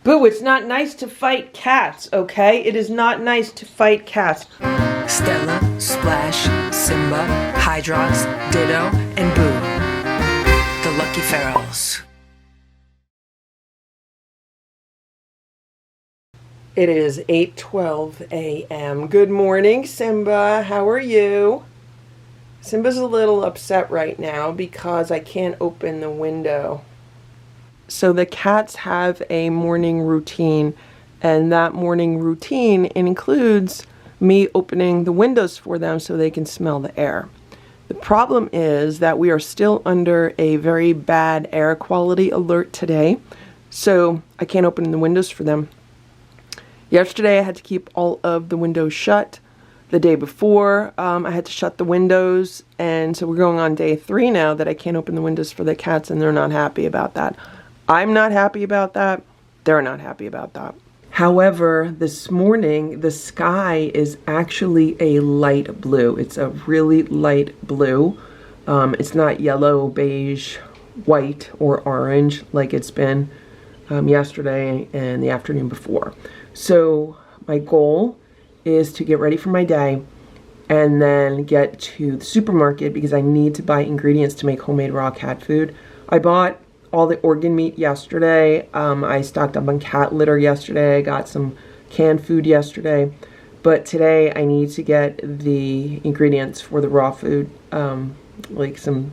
Boo, it's not nice to fight cats, okay? It is not nice to fight cats. Stella, Splash, Simba, Hydrox, Ditto, and Boo. The Lucky Ferals. It is 8:12 a.m. Good morning, Simba. How are you? Simba's a little upset right now because I can't open the window. So the cats have a morning routine, and that morning routine includes me opening the windows for them so they can smell the air. The problem is that we are still under a very bad air quality alert today, so I can't open the windows for them. Yesterday I had to keep all of the windows shut. The day before I had to shut the windows, and so we're going on day 3 now that I can't open the windows for the cats, and they're not happy about that. I'm not happy about that. They're not happy about that. However, this morning, the sky is actually a light blue. It's a really light blue. It's not yellow, beige, white, or orange like it's been yesterday and the afternoon before. So my goal is to get ready for my day and then get to the supermarket because I need to buy ingredients to make homemade raw cat food. I bought all the organ meat yesterday. I stocked up on cat litter yesterday. I got some canned food yesterday. But today I need to get the ingredients for the raw food, like some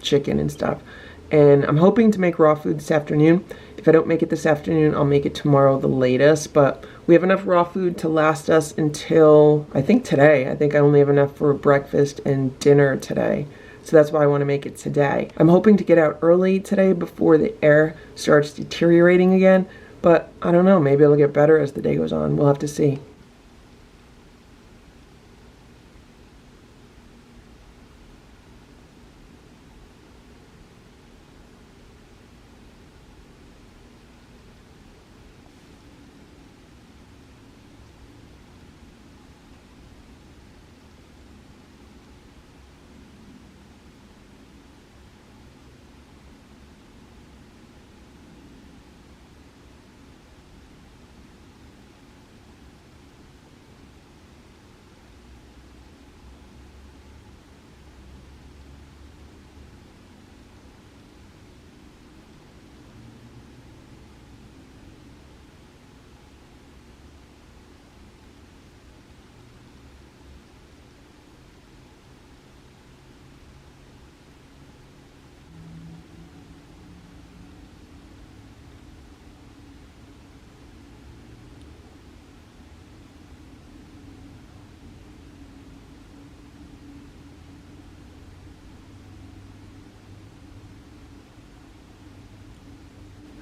chicken and stuff. And I'm hoping to make raw food this afternoon. If I don't make it this afternoon, I'll make it tomorrow the latest. But we have enough raw food to last us until, I think today. I think I only have enough for breakfast and dinner today. So that's why I want to make it today. I'm hoping to get out early today before the air starts deteriorating again. But I don't know, maybe it'll get better as the day goes on. We'll have to see.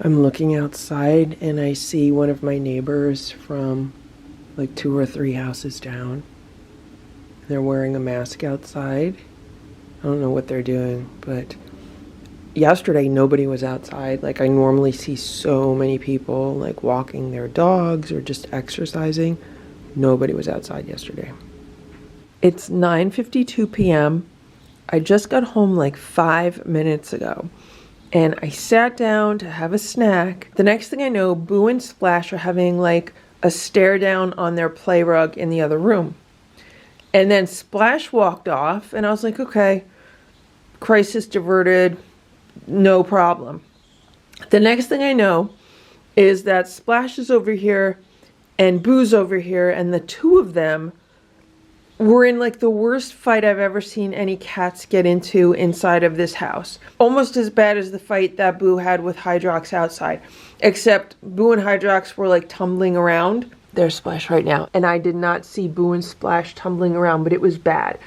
I'm looking outside and I see one of my neighbors from like 2 or 3 houses down. They're wearing a mask outside. I don't know what they're doing, but yesterday nobody was outside. Like I normally see so many people like walking their dogs or just exercising. Nobody was outside yesterday. It's 9:52 p.m. I just got home like 5 minutes ago. And I sat down to have a snack. The next thing I know, Boo and Splash are having like a stare down on their play rug in the other room. And then Splash walked off and I was like, okay, crisis diverted, no problem. The next thing I know is that Splash is over here and Boo's over here, and the two of them were in like the worst fight I've ever seen any cats get into inside of this house. Almost as bad as the fight that Boo had with Hydrox outside. Except Boo and Hydrox were like tumbling around. There's Splash right now. And I did not see Boo and Splash tumbling around, but it was bad.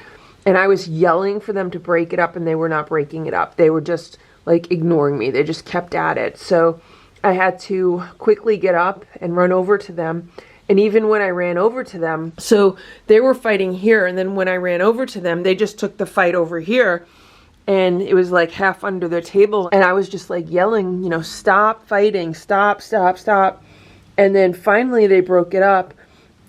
And I was yelling for them to break it up and they were not breaking it up. They were just like ignoring me. They just kept at it. So I had to quickly get up and run over to them. And even when I ran over to them, so they were fighting here, and then when I ran over to them, they just took the fight over here, and it was like half under their table, and I was just like yelling, you know, stop fighting, stop, stop, stop. And then finally they broke it up,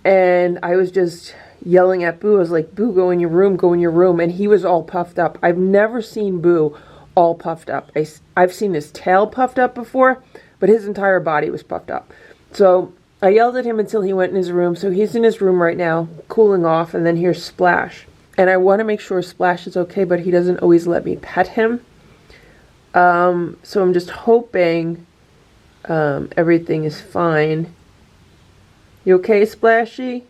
and I was just yelling at Boo. I was like, Boo, go in your room, go in your room. And he was all puffed up. I've never seen Boo all puffed up. I've seen his tail puffed up before, but his entire body was puffed up. So I yelled at him until he went in his room. So he's in his room right now, cooling off, and then here's Splash. And I want to make sure Splash is okay, but he doesn't always let me pet him. So I'm just hoping everything is fine. You okay, Splashy?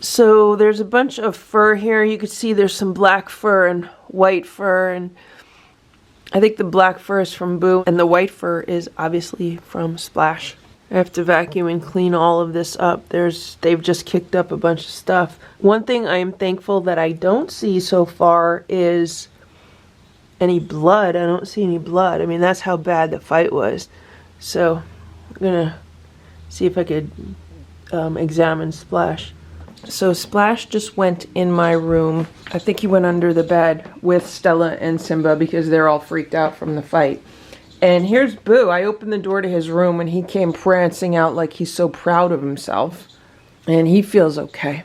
So there's a bunch of fur here. You can see there's some black fur and white fur, and I think the black fur is from Boo, and the white fur is obviously from Splash. I have to vacuum and clean all of this up. They've just kicked up a bunch of stuff. One thing I am thankful that I don't see so far is any blood. I don't see any blood. I mean, that's how bad the fight was. So I'm gonna see if I could examine Splash. So Splash just went in my room. I think he went under the bed with Stella and Simba because they're all freaked out from the fight. And here's Boo. I opened the door to his room and he came prancing out like he's so proud of himself. And he feels okay.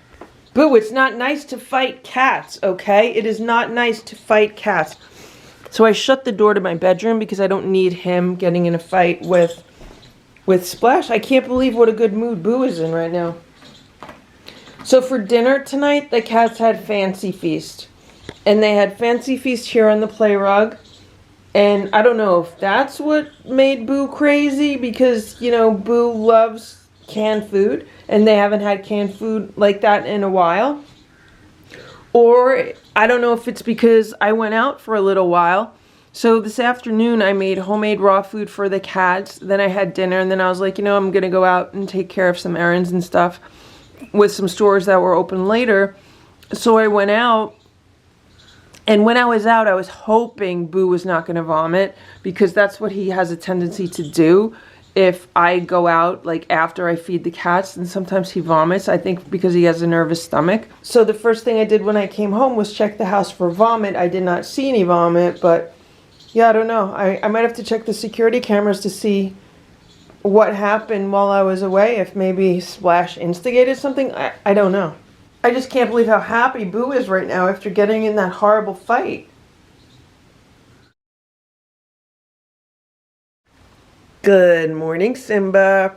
Boo, it's not nice to fight cats, okay? It is not nice to fight cats. So I shut the door to my bedroom because I don't need him getting in a fight with Splash. I can't believe what a good mood Boo is in right now. So for dinner tonight, the cats had Fancy Feast. And they had Fancy Feast here on the play rug. And I don't know if that's what made Boo crazy because, you know, Boo loves canned food. And they haven't had canned food like that in a while. Or I don't know if it's because I went out for a little while. So this afternoon I made homemade raw food for the cats. Then I had dinner and then I was like, you know, I'm going to go out and take care of some errands and stuff with some stores that were open later. So I went out, and when I was out I was hoping Boo was not going to vomit because that's what he has a tendency to do if I go out like after I feed the cats, and sometimes he vomits, I think because he has a nervous stomach. So the first thing I did when I came home was check the house for vomit. I did not see any vomit, but yeah, I don't know. I might have to check the security cameras to see what happened while I was away, if maybe Splash instigated something. I don't know. I just can't believe how happy Boo is right now after getting in that horrible fight. Good morning, Simba.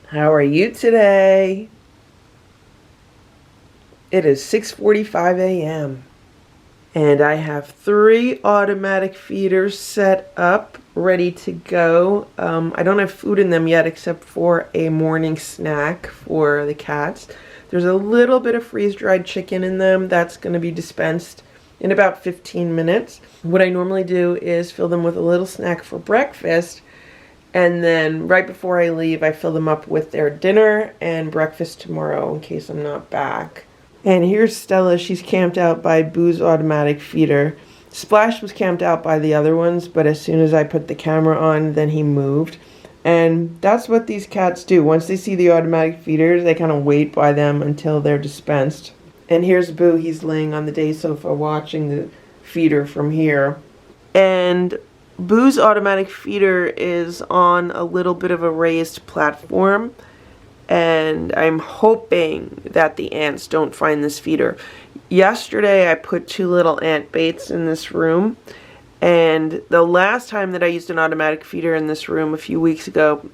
How are you today? It is 6:45 a.m. and I have 3 automatic feeders set up, ready to go. I don't have food in them yet except for a morning snack for the cats. There's a little bit of freeze-dried chicken in them that's going to be dispensed in about 15 minutes. What I normally do is fill them with a little snack for breakfast, and then right before I leave I fill them up with their dinner and breakfast tomorrow in case I'm not back. And here's Stella. She's camped out by Boo's automatic feeder. Splash was camped out by the other ones, but as soon as I put the camera on, then he moved. And that's what these cats do. Once they see the automatic feeders, they kind of wait by them until they're dispensed. And here's Boo. He's laying on the day sofa watching the feeder from here. And Boo's automatic feeder is on a little bit of a raised platform. And I'm hoping that the ants don't find this feeder. Yesterday I put 2 little ant baits in this room, and the last time that I used an automatic feeder in this room a few weeks ago,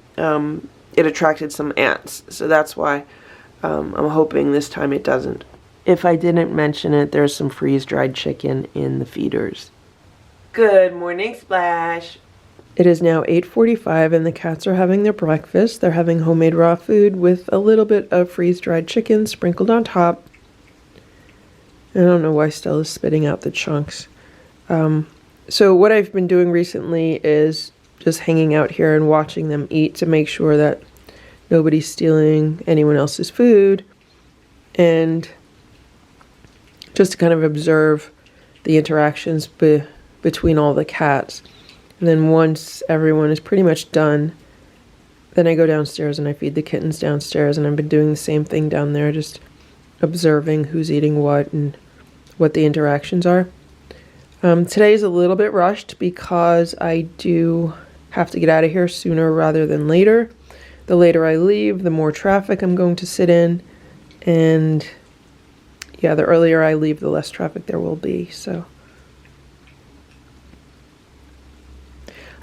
it attracted some ants. So that's why I'm hoping this time it doesn't. If I didn't mention it, there's some freeze-dried chicken in the feeders. Good morning, Splash. It is now 8:45 and the cats are having their breakfast. They're having homemade raw food with a little bit of freeze-dried chicken sprinkled on top. I don't know why Stella's spitting out the chunks. So what I've been doing recently is just hanging out here and watching them eat to make sure that nobody's stealing anyone else's food, and just to kind of observe the interactions between all the cats. And then once everyone is pretty much done, then I go downstairs and I feed the kittens downstairs, and I've been doing the same thing down there, just observing who's eating what and what the interactions are. Today is a little bit rushed because I do have to get out of here sooner rather than later. The later I leave, the more traffic I'm going to sit in, and yeah, the earlier I leave, the less traffic there will be. So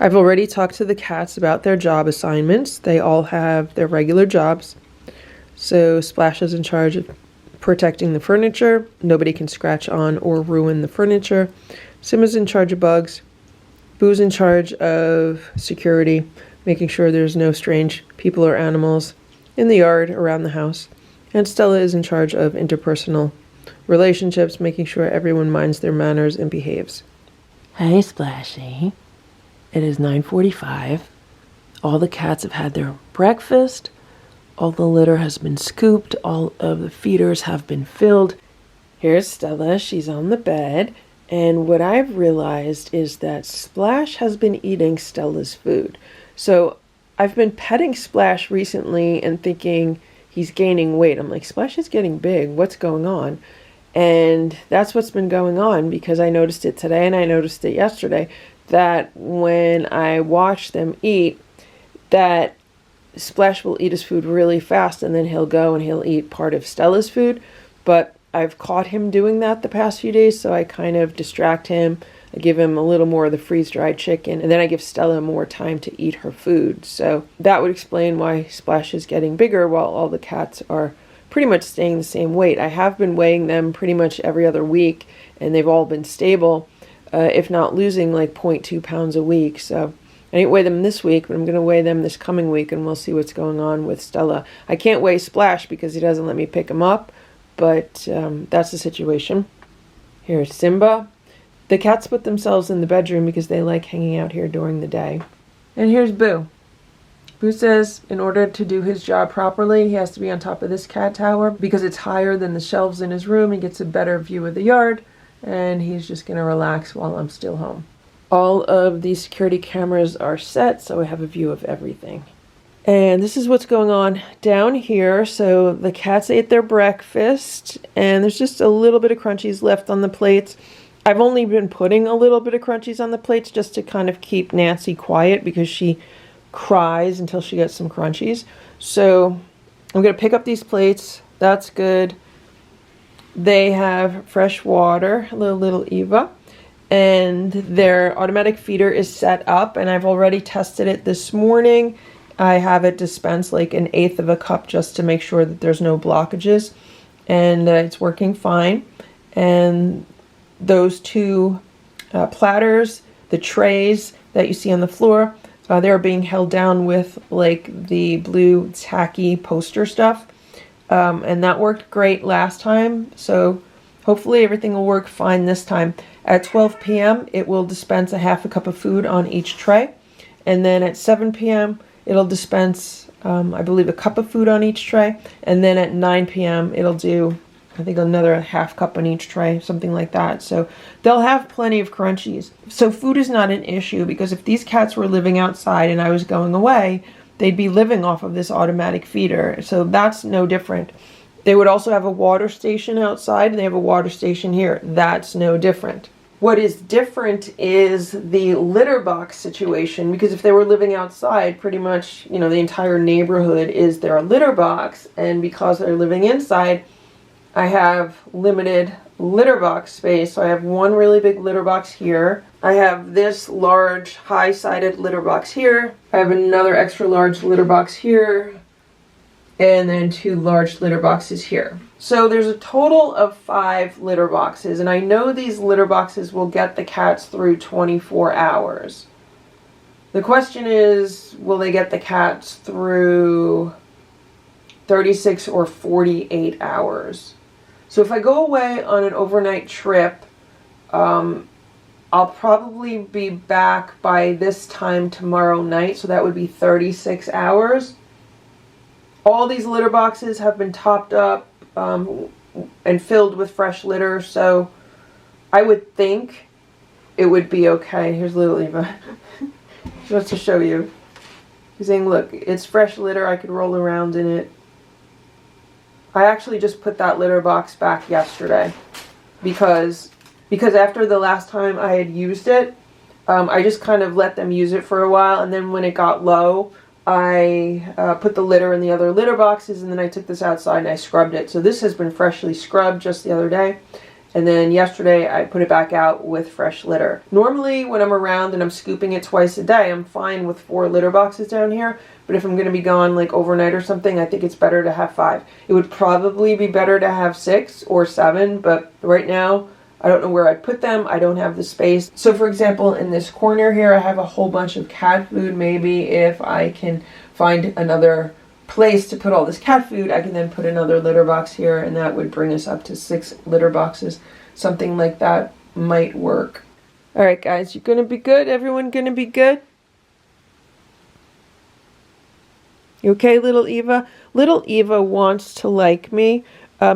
I've already talked to the cats about their job assignments. They all have their regular jobs. So Splash is in charge of protecting the furniture. Nobody can scratch on or ruin the furniture. Simba's in charge of bugs. Boo's in charge of security, making sure there's no strange people or animals in the yard around the house. And Stella is in charge of interpersonal relationships, making sure everyone minds their manners and behaves. Hey, Splashy. It is 9:45. All the cats have had their breakfast. All the litter has been scooped. All of the feeders have been filled. Here's Stella. She's on the bed. And what I've realized is that Splash has been eating Stella's food. So I've been petting Splash recently and thinking he's gaining weight. I'm like, Splash is getting big. What's going on? And that's what's been going on, because I noticed it today and I noticed it yesterday, that when I watch them eat, that Splash will eat his food really fast and then he'll go and he'll eat part of Stella's food. But I've caught him doing that the past few days, so I kind of distract him. I give him a little more of the freeze-dried chicken, and then I give Stella more time to eat her food. So that would explain why Splash is getting bigger while all the cats are pretty much staying the same weight. I have been weighing them pretty much every other week, and they've all been stable, if not losing like 0.2 pounds a week. So I didn't weigh them this week, but I'm going to weigh them this coming week, and we'll see what's going on with Stella. I can't weigh Splash because he doesn't let me pick him up, but that's the situation. Here's Simba. The cats put themselves in the bedroom because they like hanging out here during the day. And here's Boo. Boo says in order to do his job properly, he has to be on top of this cat tower because it's higher than the shelves in his room. He gets a better view of the yard, and he's just going to relax while I'm still home. All of these security cameras are set, so I have a view of everything. And this is what's going on down here. So the cats ate their breakfast, and there's just a little bit of crunchies left on the plates. I've only been putting a little bit of crunchies on the plates just to kind of keep Nancy quiet because she cries until she gets some crunchies. So I'm going to pick up these plates. That's good. They have fresh water, little Eva, and their automatic feeder is set up, and I've already tested it this morning. I have it dispense like 1/8 of a cup just to make sure that there's no blockages, and it's working fine. And those two platters, the trays that you see on the floor, they're being held down with like the blue tacky poster stuff. And that worked great last time, so hopefully everything will work fine this time. At 12 p.m. it will dispense a 1/2 cup of food on each tray, and then at 7 p.m. it'll dispense, I believe, a cup of food on each tray, and then at 9 p.m. it'll do, I think, another 1/2 cup on each tray, something like that. So they'll have plenty of crunchies. So food is not an issue, because if these cats were living outside and I was going away, they'd be living off of this automatic feeder. So that's no different. They would also have a water station outside, and they have a water station here. That's no different. What is different is the litter box situation, because if they were living outside, pretty much, you know, the entire neighborhood is their litter box. And because they're living inside, I have limited litter box space. So I have one really big litter box here. I have this large high-sided litter box here. I have another extra large litter box here, and then 2 large litter boxes here. So there's a total of 5 litter boxes, and I know these litter boxes will get the cats through 24 hours. The question is, will they get the cats through 36 or 48 hours? So if I go away on an overnight trip, I'll probably be back by this time tomorrow night, so that would be 36 hours. All these litter boxes have been topped up and filled with fresh litter, so I would think it would be okay. Here's little Eva. She wants to show you. She's saying, look, it's fresh litter. I could roll around in it. I actually just put that litter box back yesterday because after the last time I had used it, I just kind of let them use it for a while, and then when it got low, I put the litter in the other litter boxes, and then I took this outside and I scrubbed it. So this has been freshly scrubbed just the other day, And then yesterday I put it back out with fresh litter. Normally when I'm around and I'm scooping it twice a day, I'm fine with 4 litter boxes down here. But if I'm going to be gone like overnight or something, I think it's better to have 5. It would probably be better to have 6 or 7, but right now I don't know where I'd put them. I don't have the space. So for example, in this corner here, I have a whole bunch of cat food. Maybe if I can find another place to put all this cat food, I can then put another litter box here, and that would bring us up to 6 litter boxes. Something like that might work. All right, guys, you're going to be good? Everyone going to be good? You okay, little Eva? Little Eva wants to like me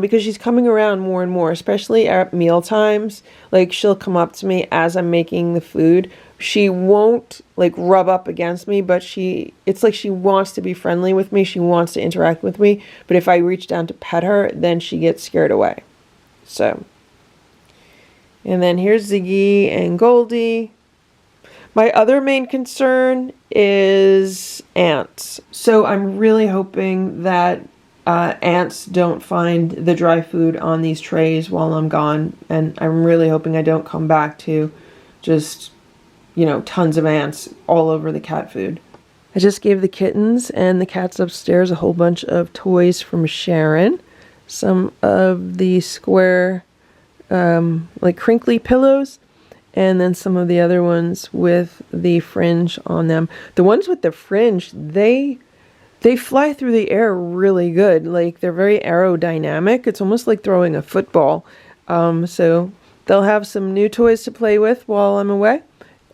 because she's coming around more and more, especially at meal times. Like, she'll come up to me as I'm making the food. She won't like rub up against me, but it's like she wants to be friendly with me. She wants to interact with me. But if I reach down to pet her, then she gets scared away. So, and then here's Ziggy and Goldie. My other main concern is ants. So I'm really hoping that ants don't find the dry food on these trays while I'm gone. And I'm really hoping I don't come back to just, you know, tons of ants all over the cat food. I just gave the kittens and the cats upstairs a whole bunch of toys from Sharon. Some of the square, like crinkly pillows, and then some of the other ones with the fringe on them. The ones with the fringe, they fly through the air really good. Like, they're very aerodynamic. It's almost like throwing a football. So they'll have some new toys to play with while I'm away.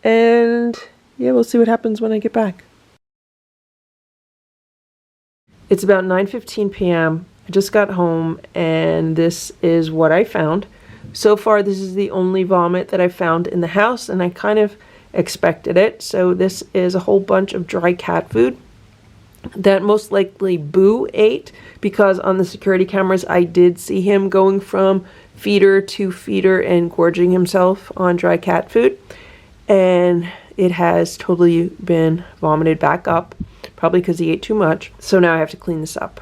And yeah, we'll see what happens when I get back. It's about 9:15 p.m. I just got home and this is what I found. So far, this is the only vomit that I found in the house, and I kind of expected it. So this is a whole bunch of dry cat food that most likely Boo ate, because on the security cameras I did see him going from feeder to feeder and gorging himself on dry cat food. And it has totally been vomited back up, probably because he ate too much. So now I have to clean this up.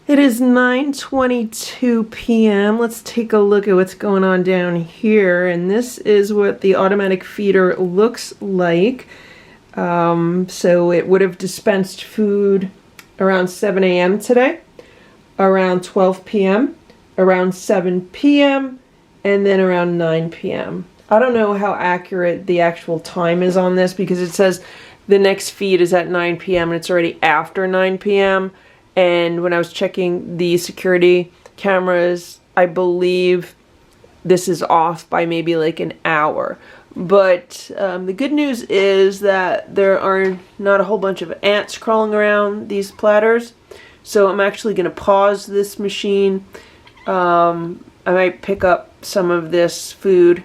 It is 9:22 p.m. Let's take a look at what's going on down here. And this is what the automatic feeder looks like. So it would have dispensed food around 7 a.m. today, around 12 p.m., around 7 p.m., and then around 9 p.m. I don't know how accurate the actual time is on this, because it says the next feed is at 9 p.m. and it's already after 9 p.m. And when I was checking the security cameras, I believe this is off by maybe like an hour. But the good news is that there are not a whole bunch of ants crawling around these platters. So I'm actually going to pause this machine. I might pick up some of this food,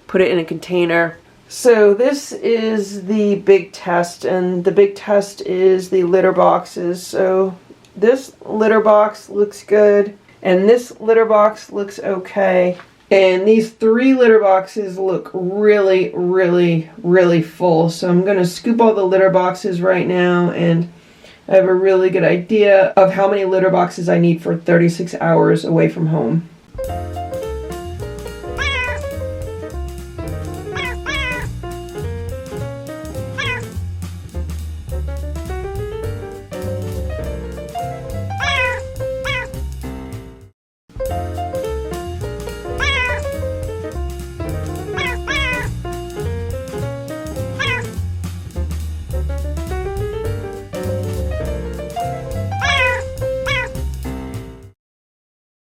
put it in a container. So this is the big test, and the big test is the litter boxes. So this litter box looks good, and this litter box looks okay. And these 3 litter boxes look really, really, really full. So I'm going to scoop all the litter boxes right now, and I have a really good idea of how many litter boxes I need for 36 hours away from home.